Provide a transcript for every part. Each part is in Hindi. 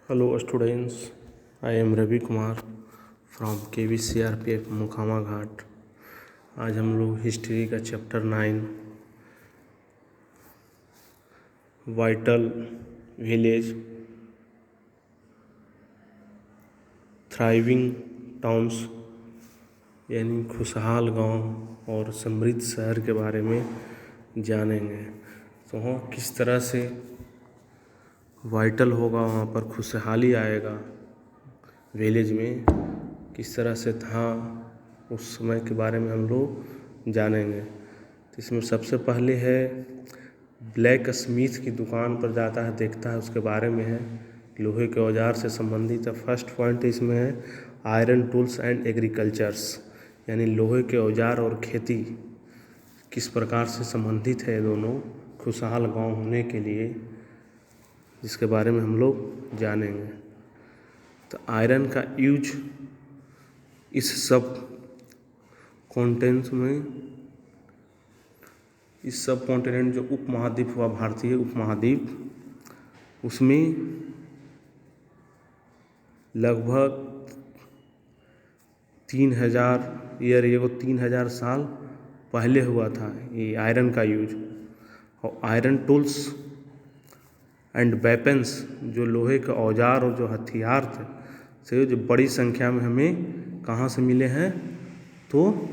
Hello students, I am Ravi Kumar from KVCRPF Mokama Ghat. आज हम लोग हिस्ट्री का chapter 9 vital village thriving towns यानी खुशहाल गांव और समृद्ध शहर के बारे में जानेंगे। तो हाँ, किस तरह से वाइटल होगा, वहाँ पर खुशहाली आएगा, विलेज में किस तरह से था उस समय के बारे में हम लोग जानेंगे। तो इसमें सबसे पहले है ब्लैक स्मिथ की दुकान पर जाता है, देखता है, उसके बारे में है, लोहे के औजार से संबंधित है। फर्स्ट पॉइंट इसमें है आयरन टूल्स एंड एग्रीकल्चर्स, यानी लोहे के औजार और खेती किस प्रकार से संबंधित है दोनों खुशहाल गांव होने के लिए, जिसके बारे में हम लोग जानेंगे। तो आयरन का यूज इस सब कॉन्टिनेंट में, इस सब कॉन्टिनेंट जो उपमहाद्वीप हुआ, भारतीय उपमहाद्वीप, उसमें लगभग 3000 ईयर, ये 3000 साल पहले हुआ था ये आयरन का यूज। और आयरन टूल्स एंड वेपन्स, जो लोहे के औजार और जो हथियार थे, से जो बड़ी संख्या में हमें कहाँ से मिले हैं, तो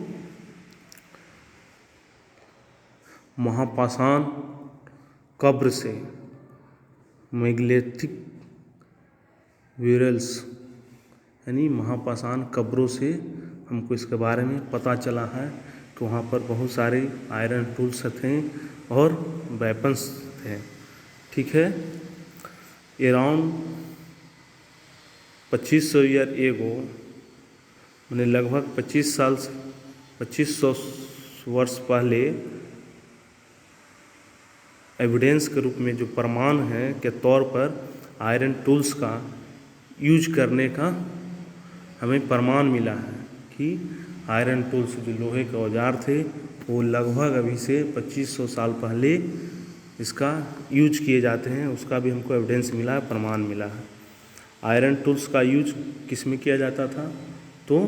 महापाषाण कब्र से, मेगलिथिक व्यूरल्स यानी महापाषाण कब्रों से हमको इसके बारे में पता चला है कि वहाँ पर बहुत सारे आयरन टूल्स थे और वेपन्स थे। ठीक है, अराउंड 2500 ईयर एगो, मैंने लगभग 2500 वर्ष पहले एविडेंस के रूप में, जो प्रमाण है के तौर पर आयरन टूल्स का यूज करने का हमें प्रमाण मिला है कि आयरन टूल्स जो लोहे के औजार थे वो लगभग अभी से 2500 साल पहले इसका यूज किए जाते हैं, उसका भी हमको एविडेंस मिला है, प्रमाण मिला है। आयरन टूल्स का यूज किस में किया जाता था, तो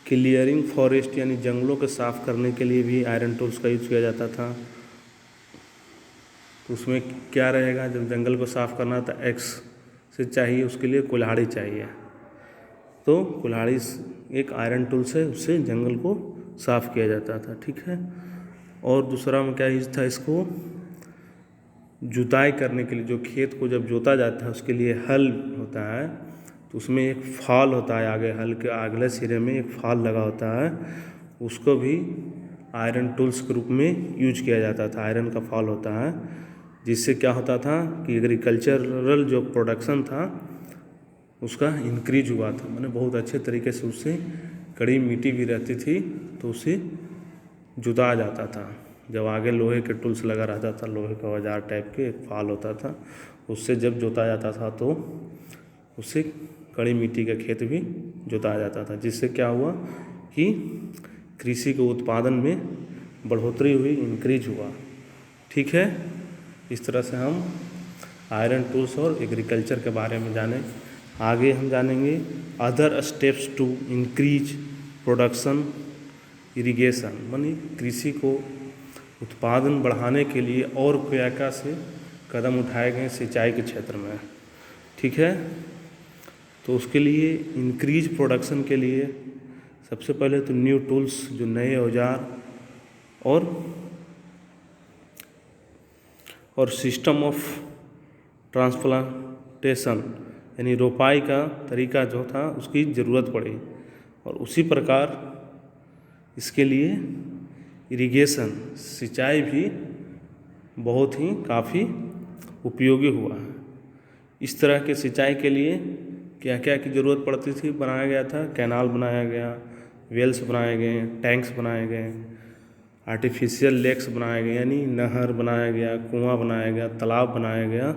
क्लियरिंग फॉरेस्ट यानी जंगलों को साफ करने के लिए भी आयरन टूल्स का यूज किया जाता था। तो उसमें क्या रहेगा, जब जंगल को साफ करना था, एक्स से चाहिए, उसके लिए कुल्हाड़ी चाहिए, तो कुल्हाड़ी एक आयरन टूल से उससे जंगल को साफ किया जाता था। ठीक है, और दूसरा में क्या यूज था, इसको जुताई करने के लिए, जो खेत को जब जोता जाता है उसके लिए हल होता है, तो उसमें एक फाल होता है, आगे हल के अगले सिरे में एक फाल लगा होता है, उसको भी आयरन टूल्स के रूप में यूज किया जाता था। आयरन का फाल होता है, जिससे क्या होता था कि एग्रीकल्चरल जो प्रोडक्शन था उसका इंक्रीज हुआ था, मैंने बहुत अच्छे तरीके से उससे, कड़ी मिट्टी भी रहती थी तो उसे जुता जाता था। जब आगे लोहे के टूल्स लगा रहता था, लोहे का औजार टाइप के एक फाल होता था, उससे जब जोता जाता था तो उससे कड़ी मिट्टी का खेत भी जोता जाता था, जिससे क्या हुआ कि कृषि के उत्पादन में बढ़ोतरी हुई, इंक्रीज हुआ। ठीक है, इस तरह से हम आयरन टूल्स और एग्रीकल्चर के बारे में जाने। आगे हम जानेंगे other steps to increase production irrigation, मानी कृषि को उत्पादन बढ़ाने के लिए और क्या से कदम उठाए गए सिंचाई के क्षेत्र में। ठीक है, तो उसके लिए इंक्रीज प्रोडक्शन के लिए सबसे पहले तो न्यू टूल्स, जो नए औजार और सिस्टम ऑफ ट्रांसप्लांटेशन यानी रोपाई का तरीका जो था उसकी ज़रूरत पड़ी। और उसी प्रकार इसके लिए इरिगेशन, सिंचाई भी बहुत ही काफ़ी उपयोगी हुआ है। इस तरह के सिंचाई के लिए क्या क्या की ज़रूरत पड़ती थी, बनाया गया था, कैनाल बनाया गया, वेल्स बनाए गए, टैंक्स बनाए गए, आर्टिफिशियल लेक्स बनाए गए यानी नहर बनाया गया, कुआं बनाया गया, तालाब बनाया गया,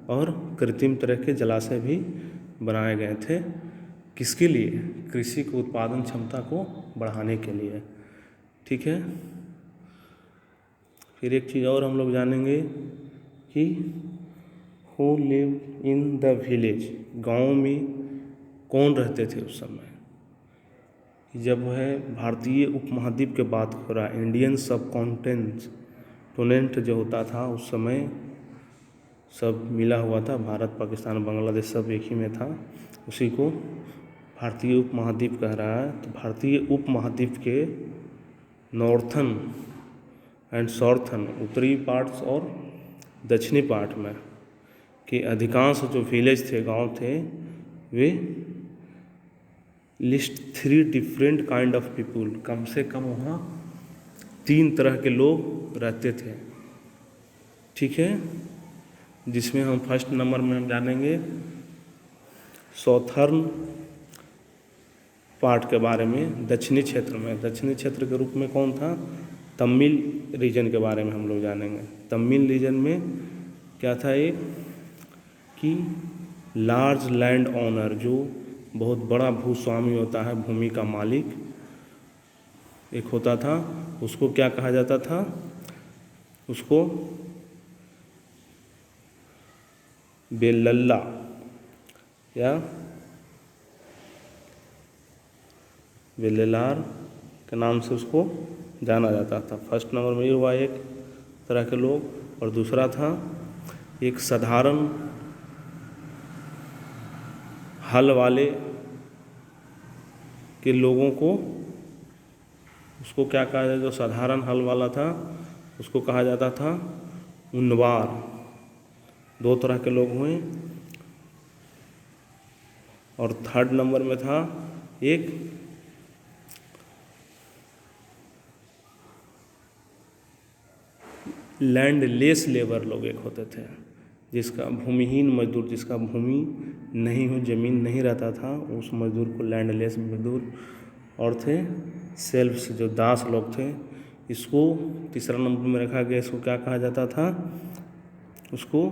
और कृत्रिम तरह के जलाशय भी बनाए गए थे। किसके लिए, कृषि को उत्पादन क्षमता को बढ़ाने के लिए। ठीक है, फिर एक चीज़ और हम लोग जानेंगे कि who live in the village, गाँव में कौन रहते थे उस समय। जब है भारतीय उपमहाद्वीप के बात हो रहा है, इंडियन सब कॉन्टिनेंट जो होता था उस समय सब मिला हुआ था, भारत पाकिस्तान बांग्लादेश सब एक ही में था, उसी को भारतीय उपमहाद्वीप कह रहा है। तो भारतीय उपमहाद्वीप के नॉर्थन एंड साउथर्न, उत्तरी पार्ट्स और दक्षिणी पार्ट में के अधिकांश जो विलेज थे, गांव थे, वे list 3 different kind of people, कम से कम वहाँ 3 तरह के लोग रहते थे। ठीक है, जिसमें हम फर्स्ट नंबर में हम जानेंगे साउथर्न पार्ट के बारे में, दक्षिणी क्षेत्र में। दक्षिणी क्षेत्र के रूप में कौन था, तमिल रीजन के बारे में हम लोग जानेंगे। तमिल रीजन में क्या था, एक कि लार्ज लैंड ओनर, जो बहुत बड़ा भूस्वामी होता है, भूमि का मालिक एक होता था, उसको क्या कहा जाता था, उसको बेलल्ला या बेलेलार के नाम से उसको जाना जाता था। फर्स्ट नंबर में ये हुआ एक तरह के लोग, और दूसरा था एक साधारण हल वाले के लोगों को, उसको क्या कहा जाता, जो साधारण हल वाला था उसको कहा जाता था उन्वार। 2 तरह के लोग हुए। और थर्ड नंबर में था एक लैंडलेस लेबर लोग एक होते थे, जिसका भूमिहीन मजदूर, जिसका भूमि नहीं हो, ज़मीन नहीं रहता था, उस मजदूर को लैंडलेस मजदूर। और थे सेल्फ्स, जो दास लोग थे, इसको तीसरा नंबर में रखा गया। इसको क्या कहा जाता था, उसको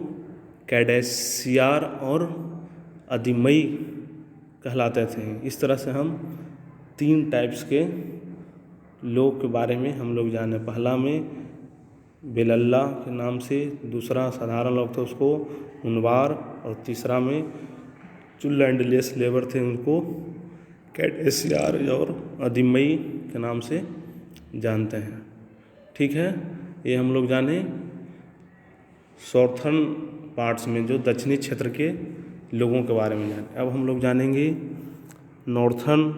कैडेसियार और अदिमई कहलाते थे। इस तरह से हम 3 टाइप्स के लोग के बारे में हम लोग जाने। पहला में बेलल्ला के नाम से, दूसरा साधारण लोग थे उसको उनवार, और तीसरा में जो लैंडलेस लेबर थे उनको कैडेसियार और अदिमई के नाम से जानते हैं। ठीक है, ये हम लोग जाने साउथर्न पार्ट्स में, जो दक्षिणी क्षेत्र के लोगों के बारे में जाने। अब हम लोग जानेंगे नॉर्थर्न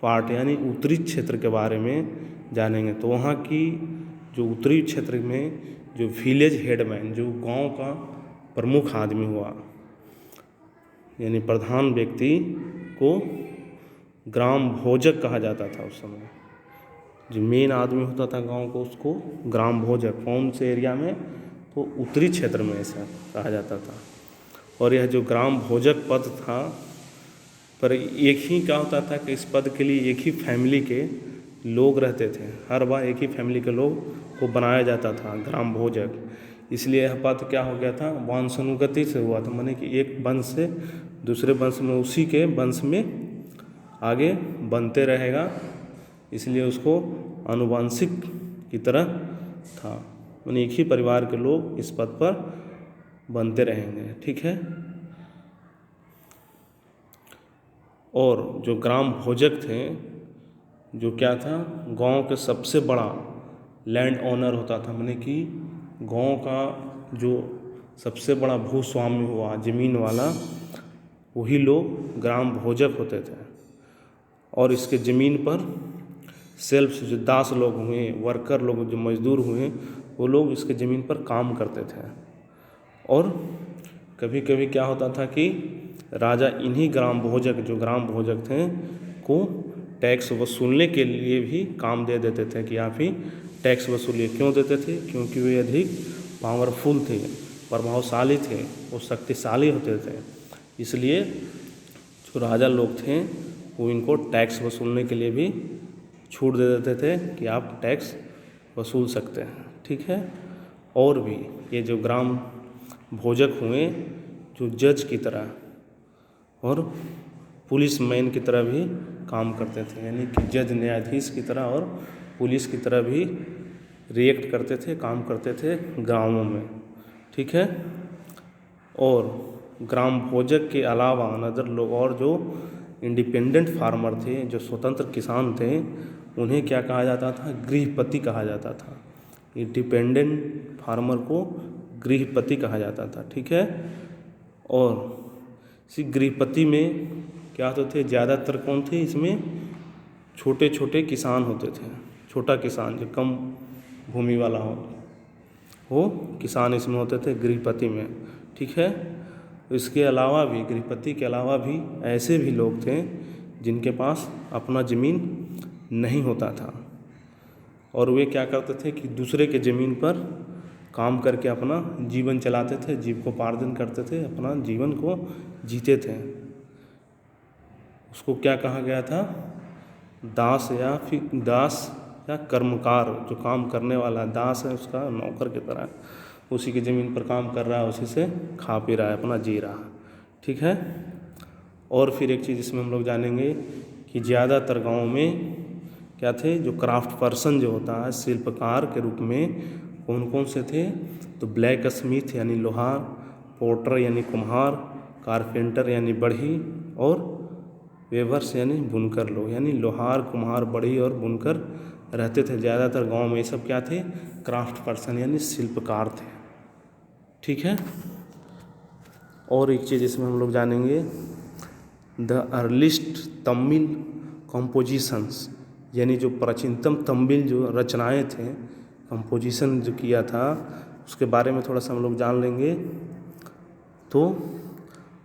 पार्ट यानी उत्तरी क्षेत्र के बारे में जानेंगे। तो वहाँ की जो उत्तरी क्षेत्र में जो विलेज हेडमैन, जो गांव का प्रमुख आदमी हुआ, यानी प्रधान व्यक्ति को ग्राम भोजक कहा जाता था उस समय। जो मेन आदमी होता था गांव को, उसको ग्राम भोजक, कौन से एरिया में, तो उत्तरी क्षेत्र में ऐसा कहा जाता था। और यह जो ग्राम भोजक पद था, पर एक ही क्या होता था कि इस पद के लिए एक ही फैमिली के लोग रहते थे। हर बार एक ही फैमिली के लोग को बनाया जाता था ग्राम भोजक। इसलिए यह पद क्या हो गया था, वंशानुगति से हुआ था, माने कि एक वंश से दूसरे वंश में, उसी के वंश में आगे बनते रहेगा, इसलिए उसको आनुवंशिक की तरह था, माने एक ही परिवार के लोग इस पद पर बनते रहेंगे। ठीक है, और जो ग्राम भोजक थे, जो क्या था, गांव के सबसे बड़ा लैंड ओनर होता था, माने कि गांव का जो सबसे बड़ा भूस्वामी हुआ, ज़मीन वाला, वही लोग ग्राम भोजक होते थे। और इसके ज़मीन पर सेल्फ जो दास लोग हुए, वर्कर लोग, जो मजदूर हुए, वो लोग इसके ज़मीन पर काम करते थे। और कभी कभी क्या होता था कि राजा इन्हीं ग्राम भोजक, जो ग्राम भोजक थे, को टैक्स वसूलने के लिए भी काम दे देते थे कि आप ही टैक्स वसूलिए। क्यों देते थे, क्योंकि वे अधिक पावरफुल थे, प्रभावशाली थे, वो शक्तिशाली होते थे। इसलिए जो राजा लोग थे वो इनको टैक्स वसूलने के लिए भी छूट दे देते थे कि आप टैक्स वसूल सकते हैं। ठीक है, और भी ये जो ग्राम भोजक हुए, जो जज की तरह और पुलिस मैन की तरह भी काम करते थे, यानी कि जज न्यायाधीश की तरह और पुलिस की तरह भी रिएक्ट करते थे, काम करते थे ग्रामों में, ठीक है। और ग्राम भोजक के अलावा अनदर लोग और जो इंडिपेंडेंट फार्मर थे, जो स्वतंत्र किसान थे, उन्हें क्या कहा जाता था? गृहपति कहा जाता था। इंडिपेंडेंट फार्मर को गृहपति कहा जाता था, ठीक है। और इसी गृहपति में क्या होते थे? ज़्यादातर कौन थे इसमें? छोटे छोटे किसान होते थे। छोटा किसान जो कम भूमि वाला हो, वो किसान इसमें होते थे गृहपति में, ठीक है। इसके अलावा भी, गृहपति के अलावा भी ऐसे भी लोग थे जिनके पास अपना ज़मीन नहीं होता था, और वे क्या करते थे कि दूसरे के ज़मीन पर काम करके अपना जीवन चलाते थे, जीविकोपार्जन करते थे, अपना जीवन को जीते थे। उसको क्या कहा गया था? दास या कर्मकार, जो काम करने वाला दास है, उसका नौकर की तरह, उसी की ज़मीन पर काम कर रहा है, उसी से खा पी रहा है, अपना जी रहा है, ठीक है। और फिर एक चीज़ इसमें हम लोग जानेंगे कि ज़्यादातर गाँव में क्या थे? जो क्राफ्ट पर्सन जो होता है, शिल्पकार के रूप में कौन कौन से थे? तो ब्लैक स्मिथ यानी लोहार, पोर्टर यानी कुम्हार, कारपेंटर यानी बढ़ई, और वेवर्स यानी बुनकर लोग, यानी लोहार, कुम्हार, बढ़ई और बुनकर रहते थे ज़्यादातर गांव में। ये सब क्या थे? क्राफ्ट पर्सन यानी शिल्पकार थे, ठीक है। और एक चीज़ इसमें हम लोग जानेंगे, द अर्लिस्ट तमिल कंपोजिशंस, यानी जो प्राचीनतम तमिल जो रचनाएं थे, कंपोजिशन जो किया था, उसके बारे में थोड़ा सा हम लोग जान लेंगे। तो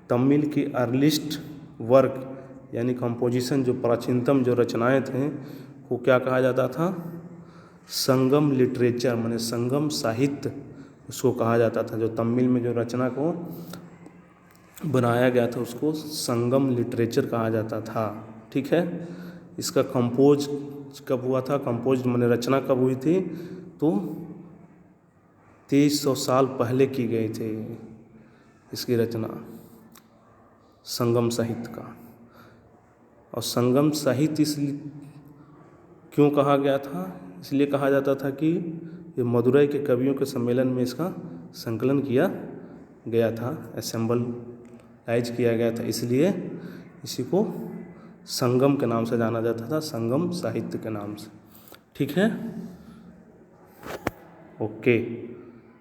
तमिल की अर्लिस्ट वर्क यानी कंपोजिशन, जो प्राचीनतम जो रचनाएं थे, वो क्या कहा जाता था? संगम लिटरेचर, माने संगम साहित्य उसको कहा जाता था। जो तमिल में जो रचना को बनाया गया था, उसको संगम लिटरेचर कहा जाता था, ठीक है। इसका कंपोज कब हुआ था? कंपोज माने रचना कब हुई थी? तो 2300 साल पहले की गई थी इसकी रचना, संगम साहित्य का। और संगम साहित्य इसलिए क्यों कहा गया था? इसलिए कहा जाता था कि ये मदुरई के कवियों के सम्मेलन में इसका संकलन किया गया था, असेंबलाइज किया गया था, इसलिए इसी को संगम के नाम से जाना जाता था, संगम साहित्य के नाम से, ठीक है। ओके।